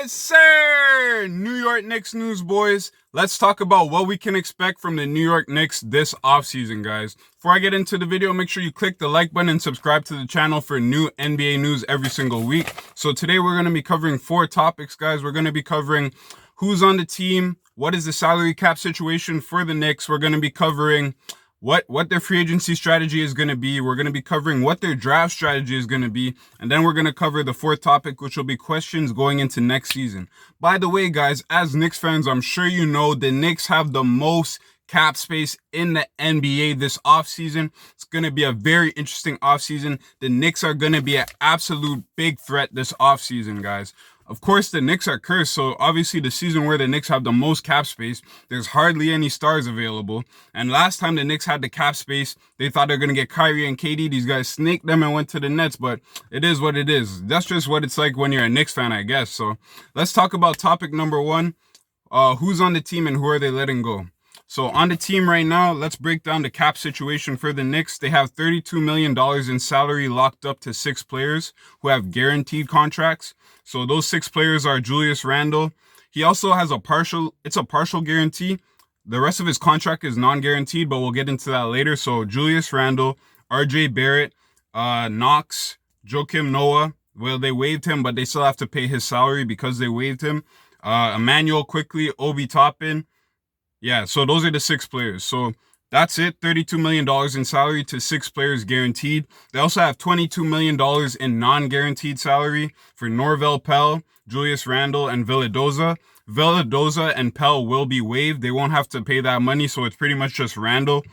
Yes, sir! New York Knicks news, boys. Let's talk about what we can expect from the New York Knicks this offseason, guys. Before I get into the video, make sure you click the like button and subscribe to the channel for new NBA news every single week. So today we're going to be covering 4 topics, guys. We're going to be covering who's on the team, what is the salary cap situation for the Knicks. We're going to be covering what their free agency strategy is going to be. We're going to be covering what their draft strategy is going to be. And then we're going to cover the 4th topic, which will be questions going into next season. By the way, guys, as Knicks fans, I'm sure you know the Knicks have the most cap space in the NBA this offseason. It's going to be a very interesting offseason. The Knicks are going to be an absolute big threat this offseason, guys. Of course, the Knicks are cursed, so obviously the season where the Knicks have the most cap space, there's hardly any stars available. And last time the Knicks had the cap space, they thought they were going to get Kyrie and KD. These guys snaked them and went to the Nets, but it is what it is. That's just what it's like when you're a Knicks fan, I guess. So let's talk about topic number 1. Who's on the team and who are they letting go? So on the team right now, let's break down the cap situation for the Knicks. They have $32 million in salary locked up to 6 players who have guaranteed contracts. So those 6 players are Julius Randle. He also has a partial guarantee. The rest of his contract is non-guaranteed, but we'll get into that later. So Julius Randle, RJ Barrett, Knox, Joakim Noah. Well, they waived him, but they still have to pay his salary because they waived him. Emmanuel Quickly, Obi Toppin. Yeah, so those are the 6 players. So that's it. $32 million in salary to 6 players guaranteed. They also have $22 million in non-guaranteed salary for Norvel Pelle, Julius Randle, and Vildoza. Vildoza and Pelle will be waived. They won't have to pay that money, so it's pretty much just Randle.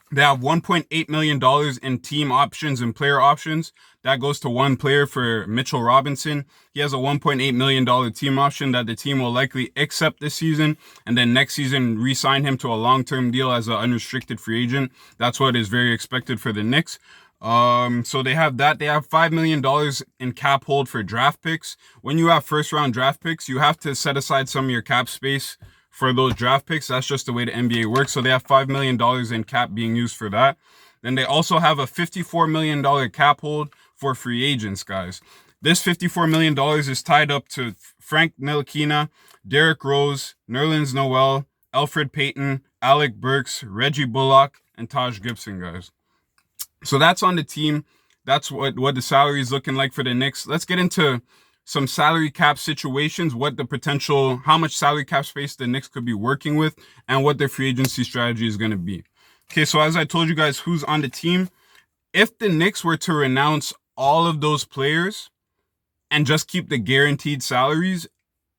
They have $1.8 million in team options and player options. That goes to 1 player for Mitchell Robinson. He has a $1.8 million team option that the team will likely accept this season, and then next season re-sign him to a long-term deal as an unrestricted free agent. That's what is very expected for the Knicks. So they have that. They have $5 million in cap hold for draft picks. When you have first-round draft picks, you have to set aside some of your cap space for those draft picks. That's just the way the NBA works. So they have $5 million in cap being used for that. Then they also have a $54 million cap hold for free agents, guys. This $54 million is tied up to Frank Ntilikina, Derrick Rose, Nerlens Noel, Elfrid Payton, Alec Burks, Reggie Bullock, and Taj Gibson, guys. So that's on the team. That's what the salary is looking like for the Knicks. Let's get into some salary cap situations, how much salary cap space the Knicks could be working with, and what their free agency strategy is going to be. Okay, so as I told you guys, who's on the team? If the Knicks were to renounce all of those players and just keep the guaranteed salaries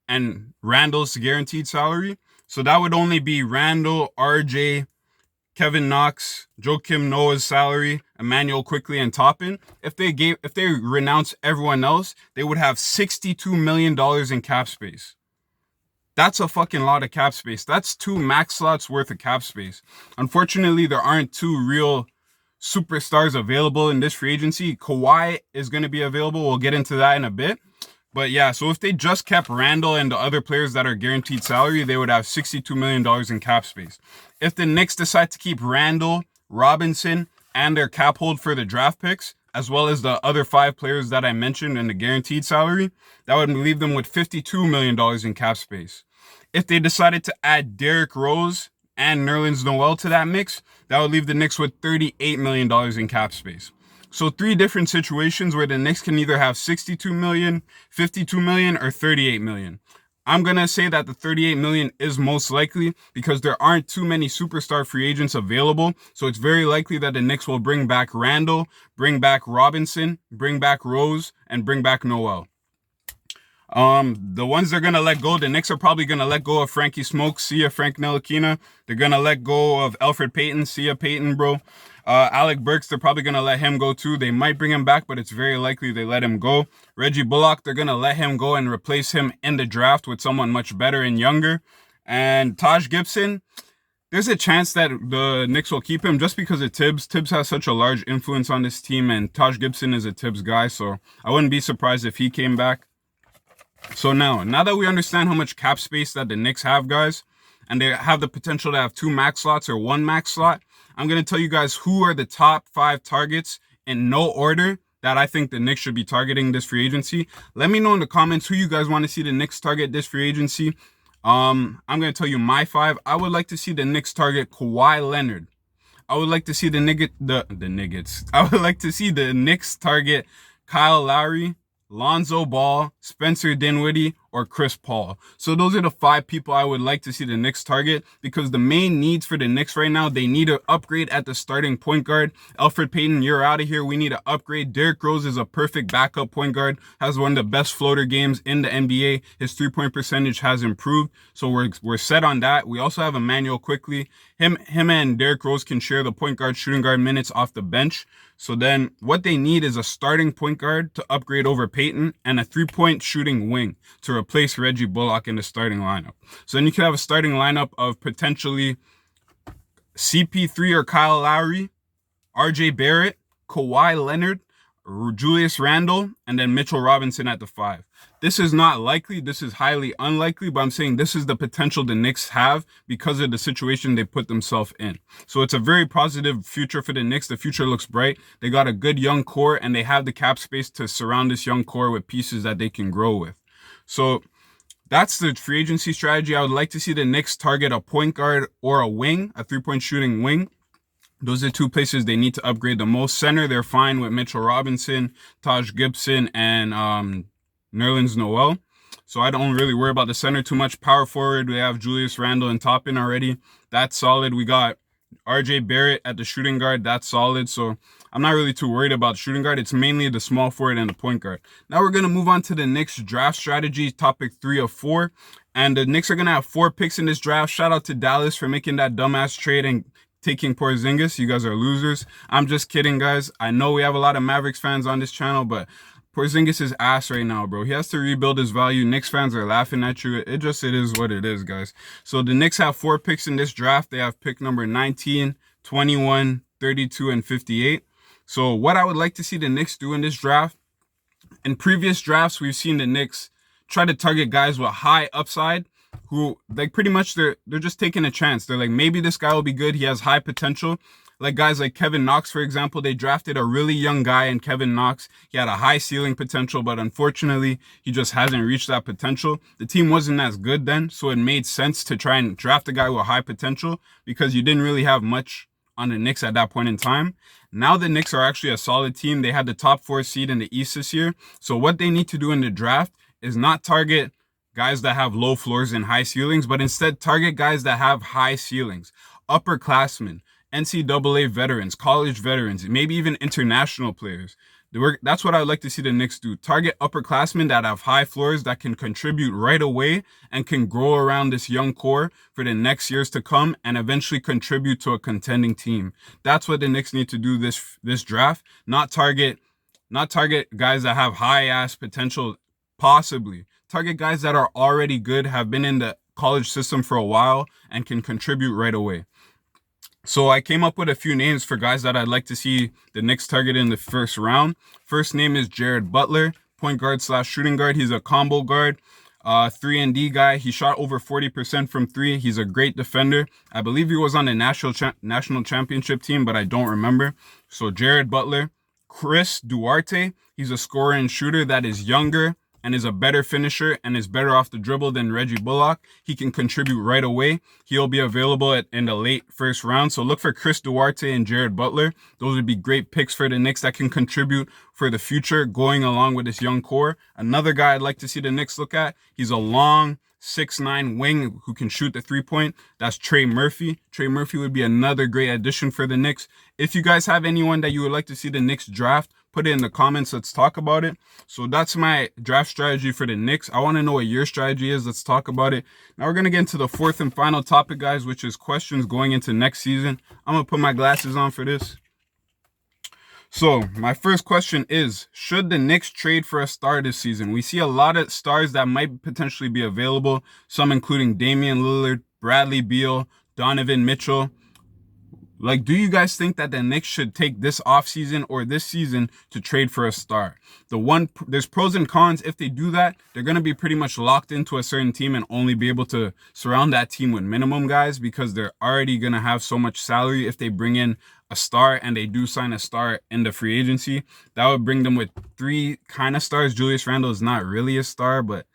and Randle's guaranteed salary, so that would only be Randle, RJ, Kevin Knox, Joakim Noah's salary, Emmanuel Quickly, and Toppin. If they renounce everyone else, they would have $62 million in cap space. That's a fucking lot of cap space. That's 2 max slots worth of cap space. Unfortunately, there aren't 2 real superstars available in this free agency. Kawhi is going to be available. We'll get into that in a bit. But yeah, so if they just kept Randle and the other players that are guaranteed salary, they would have $62 million in cap space. If the Knicks decide to keep Randle, Robinson, and their cap hold for the draft picks, as well as the other 5 players that I mentioned in the guaranteed salary, that would leave them with $52 million in cap space. If they decided to add Derrick Rose and Nerlens Noel to that mix, that would leave the Knicks with $38 million in cap space. So 3 different situations where the Knicks can either have $62 million, $52 million, or $38 million. I'm going to say that the $38 million is most likely because there aren't too many superstar free agents available. So it's very likely that the Knicks will bring back Randle, bring back Robinson, bring back Rose, and bring back Noel. The ones they're going to let go, the Knicks are probably going to let go of Frankie Smoke. See ya, Frank Ntilikina. They're going to let go of Elfrid Payton. See ya, Payton, bro. Alec Burks, they're probably going to let him go too. They might bring him back, but it's very likely they let him go. Reggie Bullock, they're going to let him go and replace him in the draft with someone much better and younger. And Taj Gibson, there's a chance that the Knicks will keep him just because of Tibbs. Tibbs has such a large influence on this team, and Taj Gibson is a Tibbs guy, so I wouldn't be surprised if he came back. So now that we understand how much cap space that the Knicks have, guys, and they have the potential to have 2 max slots or 1 max slot, I'm going to tell you guys who are the top 5 targets in no order that I think the Knicks should be targeting this free agency. Let me know in the comments who you guys want to see the Knicks target this free agency. I'm going to tell you my 5. I would like to see the Knicks target Kawhi Leonard. I would like to see the Nuggets. I would like to see the Knicks target Kyle Lowry, Lonzo Ball, Spencer Dinwiddie, or Chris Paul. So those are the 5 people I would like to see the Knicks target, because the main needs for the Knicks right now, they need to upgrade at the starting point guard. Elfrid Payton, you're out of here. We need to upgrade. Derrick Rose is a perfect backup point guard, has one of the best floater games in the NBA. His 3-point percentage has improved, so we're set on that. We also have Emmanuel Quickley. Him and Derrick Rose can share the point guard, shooting guard minutes off the bench. So then what they need is a starting point guard to upgrade over Payton and a 3-point shooting wing to replace Reggie Bullock in the starting lineup. So then you could have a starting lineup of potentially CP3 or Kyle Lowry, RJ Barrett, Kawhi Leonard, Julius Randle, and then Mitchell Robinson at the 5. This is not likely. This is highly unlikely, but I'm saying this is the potential the Knicks have because of the situation they put themselves in. So it's a very positive future for the Knicks. The future looks bright. They got a good young core, and they have the cap space to surround this young core with pieces that they can grow with. So that's the free agency strategy. I would like to see the Knicks target a point guard or a wing, a 3-point shooting wing. Those are 2 places they need to upgrade the most. Center, they're fine with Mitchell Robinson, Taj Gibson, and Nerlens Noel. So I don't really worry about the center too much. Power forward, we have Julius Randle and Toppin already. That's solid. We got RJ Barrett at the shooting guard. That's solid. So I'm not really too worried about shooting guard. It's mainly the small forward and the point guard. Now we're going to move on to the Knicks draft strategy, topic 3 of 4. And the Knicks are going to have 4 picks in this draft. Shout out to Dallas for making that dumbass trade and taking Porzingis. You guys are losers. I'm just kidding, guys. I know we have a lot of Mavericks fans on this channel, but Porzingis is ass right now, bro. He has to rebuild his value. Knicks fans are laughing at you. It is what it is, guys. So the Knicks have 4 picks in this draft. They have pick number 19, 21, 32, and 58. So what I would like to see the Knicks do in this draft, in previous drafts, we've seen the Knicks try to target guys with high upside, who, like, pretty much they're just taking a chance. They're like, maybe this guy will be good. He has high potential. Like guys like Kevin Knox, for example, they drafted a really young guy in Kevin Knox. He had a high ceiling potential, but unfortunately, he just hasn't reached that potential. The team wasn't as good then, so it made sense to try and draft a guy with high potential because you didn't really have much on the Knicks at that point in time. Now the Knicks are actually a solid team. They had the top 4 seed in the East this year. So what they need to do in the draft is not target guys that have low floors and high ceilings, but instead target guys that have high ceilings, upperclassmen, NCAA veterans, college veterans, maybe even international players. That's what I'd like to see the Knicks do. Target upperclassmen that have high floors that can contribute right away and can grow around this young core for the next years to come and eventually contribute to a contending team. That's what the Knicks need to do this draft. Not target guys that have high ass potential, possibly. Target guys that are already good, have been in the college system for a while, and can contribute right away. So I came up with a few names for guys that I'd like to see the Knicks target in the first round. First name is Jared Butler, point guard / shooting guard. He's a combo guard, 3-and-D guy. He shot over 40% from 3. He's a great defender. I believe he was on the national championship team, but I don't remember. So Jared Butler. Chris Duarte, he's a scorer and shooter that is younger and is a better finisher and is better off the dribble than Reggie Bullock. He can contribute right away. He'll be available in the late first round. So look for Chris Duarte and Jared Butler. Those would be great picks for the Knicks that can contribute for the future going along with this young core. Another guy I'd like to see the Knicks look at, he's a long 6'9" wing who can shoot the 3-point. That's Trey Murphy. Trey Murphy would be another great addition for the Knicks. If you guys have anyone that you would like to see the Knicks draft, put it in the comments. Let's talk about it. So that's my draft strategy for the Knicks. I want to know what your strategy is. Let's talk about it. Now we're going to get into the fourth and final topic, guys, which is questions going into next season. I'm going to put my glasses on for this. So my first question is, should the Knicks trade for a star this season? We see a lot of stars that might potentially be available, some including Damian Lillard, Bradley Beal, Donovan Mitchell. Like, do you guys think that the Knicks should take this offseason or this season to trade for a star? There's pros and cons. If they do that, they're going to be pretty much locked into a certain team and only be able to surround that team with minimum guys because they're already going to have so much salary. If they bring in a star and they do sign a star in the free agency, that would bring them with three kind of stars. Julius Randle is not really a star, but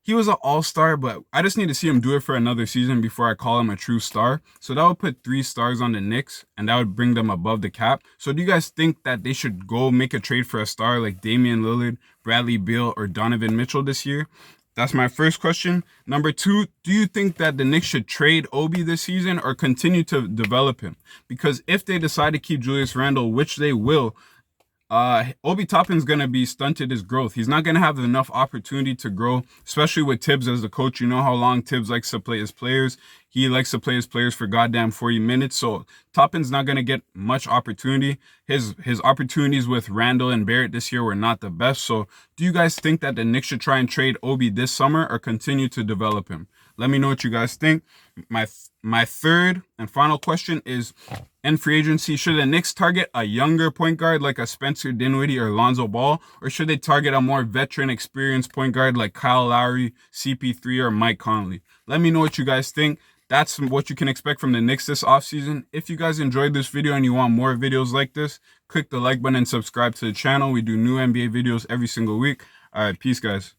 he was an all-star, but I just need to see him do it for another season before I call him a true star. So that would put 3 stars on the Knicks, and that would bring them above the cap. So do you guys think that they should go make a trade for a star like Damian Lillard, Bradley Beal, or Donovan Mitchell this year? That's my first question. Number 2, do you think that the Knicks should trade Obi this season or continue to develop him? Because if they decide to keep Julius Randle, which they will, Obi Toppin's going to be stunted his growth. He's not going to have enough opportunity to grow, especially with Tibbs as the coach. You know how long Tibbs likes to play his players. He likes to play his players for goddamn 40 minutes. So Toppin's not going to get much opportunity. His opportunities with Randall and Barrett this year were not the best. So do you guys think that the Knicks should try and trade Obi this summer or continue to develop him? Let me know what you guys think. My third and final question is, in free agency, should the Knicks target a younger point guard like a Spencer Dinwiddie or Lonzo Ball, or should they target a more veteran, experienced point guard like Kyle Lowry, CP3, or Mike Conley? Let me know what you guys think. That's what you can expect from the Knicks this offseason. If you guys enjoyed this video and you want more videos like this, click the like button and subscribe to the channel. We do new NBA videos every single week. All right, peace, guys.